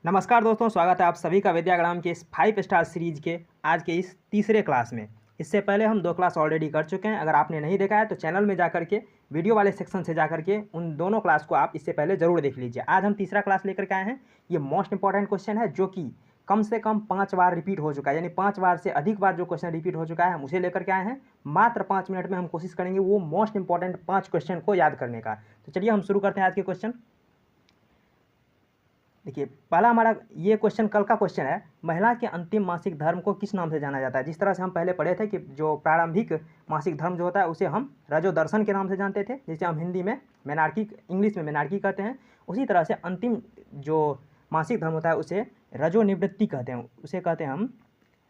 नमस्कार दोस्तों, स्वागत है आप सभी का विद्याग्राम के इस 5 स्टार सीरीज के आज के इस तीसरे क्लास में। इससे पहले हम 2 क्लास ऑलरेडी कर चुके हैं। अगर आपने नहीं देखा है तो चैनल में जाकर के वीडियो वाले सेक्शन से जाकर के उन दोनों क्लास को आप इससे पहले ज़रूर देख लीजिए। आज हम तीसरा क्लास लेकर के आए हैं। ये मोस्ट इंपॉर्टेंट क्वेश्चन है जो कि कम से कम 5 बार रिपीट हो चुका है, यानी 5 बार से अधिक बार जो क्वेश्चन रिपीट हो चुका है हम उसे लेकर के आए हैं। मात्र 5 मिनट में हम कोशिश करेंगे वो मोस्ट इंपॉर्टेंट 5 क्वेश्चन को याद करने का। तो चलिए हम शुरू करते हैं आज के क्वेश्चन। देखिए, पहला हमारा ये क्वेश्चन कल का क्वेश्चन है, महिला के अंतिम मासिक धर्म को किस नाम से जाना जाता है। जिस तरह से हम पहले पढ़े थे कि जो प्रारंभिक मासिक धर्म जो होता है उसे हम रजोदर्शन के नाम से जानते थे, जिसे हम हिंदी में मेनार्की, इंग्लिश में मेनार्की कहते हैं। उसी तरह से अंतिम जो मासिक धर्म होता है उसे रजोनिवृत्ति कहते हैं, उसे कहते हैं हम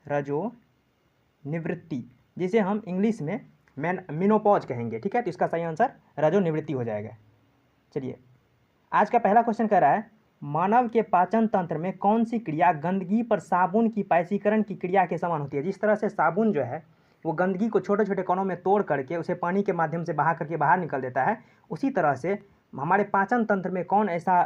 रजोनिवृत्ति, जिसे हम इंग्लिश में मेनोपॉज कहेंगे। ठीक है, तो इसका सही आंसर रजोनिवृत्ति हो जाएगा। चलिए, आज का पहला क्वेश्चन कह रहा है, मानव के पाचन तंत्र में कौन सी क्रिया गंदगी पर साबुन की पाइसीकरण की क्रिया के समान होती है। जिस तरह से साबुन जो है वो गंदगी को छोटे छोटे कणों में तोड़ करके उसे पानी के माध्यम से बहा करके बाहर निकल देता है, उसी तरह से हमारे पाचन तंत्र में कौन ऐसा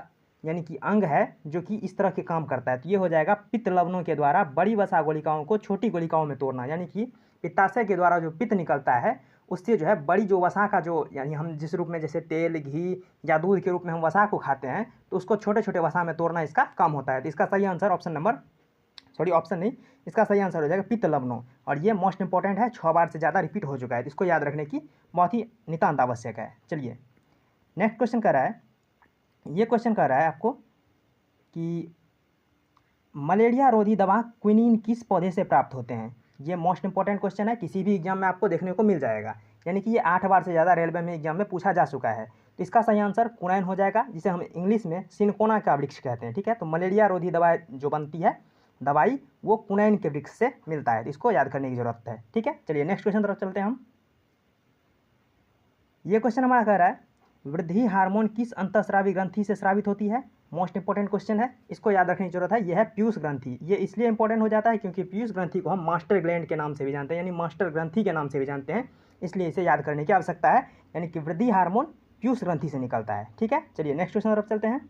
यानी कि अंग है जो कि इस तरह के काम करता है। तो ये हो जाएगा पित्त लवणों के द्वारा बड़ी वसा गोलिकाओं को छोटी गोलिकाओं में तोड़ना, यानी कि पित्ताशय के द्वारा जो पित्त निकलता है उससे जो है बड़ी जो वसा का जो, यानी हम जिस रूप में जैसे तेल, घी या दूध के रूप में हम वसा को खाते हैं तो उसको छोटे छोटे वसा में तोड़ना इसका काम होता है। तो इसका सही आंसर ऑप्शन नहीं, इसका सही आंसर हो जाएगा पित्त लवणों। और ये मोस्ट इंपॉर्टेंट है, 6 बार से ज़्यादा रिपीट हो चुका है, इसको याद रखने की बहुत ही नितांत आवश्यक है। चलिए, नेक्स्ट क्वेश्चन कह रहा है, ये क्वेश्चन कह रहा है आपको कि मलेरिया रोधी दवा क्विनीन किस पौधे से प्राप्त होते हैं। ये मोस्ट इंपॉर्टेंट क्वेश्चन है, किसी भी एग्जाम में आपको देखने को मिल जाएगा, यानी कि ये 8 बार से ज़्यादा रेलवे में एग्जाम में पूछा जा चुका है। तो इसका सही आंसर कुनैन हो जाएगा, जिसे हम इंग्लिश में सिनकोना का वृक्ष कहते हैं। ठीक है, तो मलेरिया रोधी दवा जो बनती है दवाई वो कुनैन के वृक्ष से मिलता है, तो इसको याद करने की जरूरत है। ठीक है, चलिए नेक्स्ट क्वेश्चन तरफ चलते हैं हम। ये क्वेश्चन हमारा कह रहा है, वृद्धि हार्मोन किस अंतःस्रावी ग्रंथि से स्रावित होती है। मोस्ट इंपॉर्टेंट क्वेश्चन है, इसको याद रखने की जरूरत है। यह है पीयूष ग्रंथि। ये इसलिए इंपॉर्टेंट हो जाता है क्योंकि पीयूष ग्रंथि को हम मास्टर ग्लैंड के नाम से भी जानते हैं, यानी मास्टर ग्रंथि के नाम से भी जानते हैं, इसलिए इसे याद करने की आवश्यकता है। यानी कि वृद्धि हार्मोन पीयूष ग्रंथि से निकलता है। ठीक है, चलिए नेक्स्ट क्वेश्चन तरफ चलते हैं।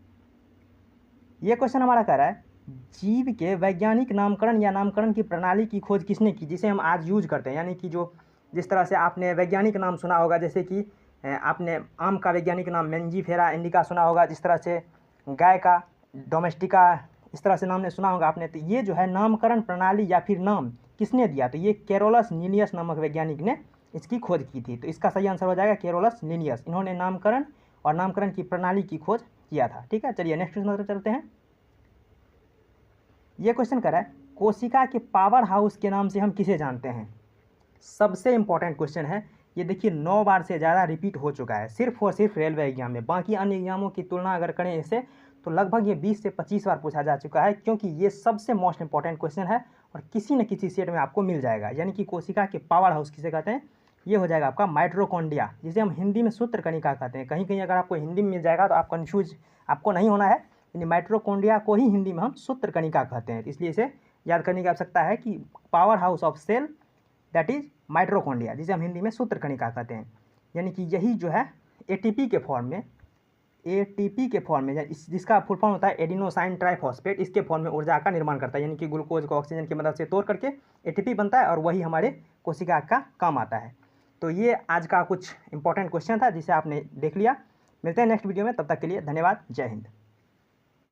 ये क्वेश्चन हमारा कह रहा है, जीव के वैज्ञानिक नामकरण या नामकरण की प्रणाली की खोज किसने की, जिसे हम आज यूज करते हैं। यानी कि जो जिस तरह से आपने वैज्ञानिक नाम सुना होगा, जैसे कि आपने आम का वैज्ञानिक नाम मेंजीफेरा इंडिका सुना होगा, जिस तरह से गाय का डोमेस्टिका, इस तरह से नाम ने सुना होगा आपने। तो ये जो है नामकरण प्रणाली या फिर नाम किसने दिया, तो ये कैरोलस लीनियस नामक वैज्ञानिक ने इसकी खोज की थी। तो इसका सही आंसर हो जाएगा कैरोलस लीनियस। इन्होंने नामकरण और नामकरण की प्रणाली की खोज किया था। ठीक है, चलिए नेक्स्ट क्वेश्चन तरफ चलते हैं। ये क्वेश्चन कर रहा है, कोशिका के पावर हाउस के नाम से हम किसे जानते हैं। सबसे इंपॉर्टेंट क्वेश्चन है ये। देखिए, 9 बार से ज़्यादा रिपीट हो चुका है सिर्फ और सिर्फ रेलवे एग्जाम में। बाकी अन्य एग्जामों की तुलना अगर करें इसे तो लगभग ये 20 से 25 बार पूछा जा चुका है, क्योंकि ये सबसे मोस्ट इंपॉर्टेंट क्वेश्चन है और किसी न किसी सेट में आपको मिल जाएगा। यानी कि कोशिका के पावर हाउस किसे कहते हैं, ये हो जाएगा आपका माइटोकॉन्ड्रिया, जिसे हम हिंदी में सूत्र कणिका कहते हैं। कहीं कहीं अगर आपको हिंदी में मिल जाएगा तो आप कन्फ्यूज आपको नहीं होना है, यानी माइटोकॉन्ड्रिया को ही हिंदी में हम सूत्र कणिका कहते हैं। इसलिए इसे याद करने की आवश्यकता है कि power house of cell that is mitochondria, जिसे हम हिंदी में सूत्र कणिका कहते हैं। यानी कि यही जो है एटीपी के फॉर्म में जिसका फुल फॉर्म होता है एडिनोसाइन ट्राइफॉस्फेट, इसके फॉर्म में ऊर्जा का निर्माण करता है। यानी कि ग्लूकोज को ऑक्सीजन की मदद से तोड़ करके एटीपी बनता है और वही हमारे कोशिका का काम आता है। तो ये आज का कुछ इंपॉर्टेंट क्वेश्चन था जिसे आपने देख लिया। मिलते हैं नेक्स्ट वीडियो में, तब तक के लिए धन्यवाद। जय हिंद।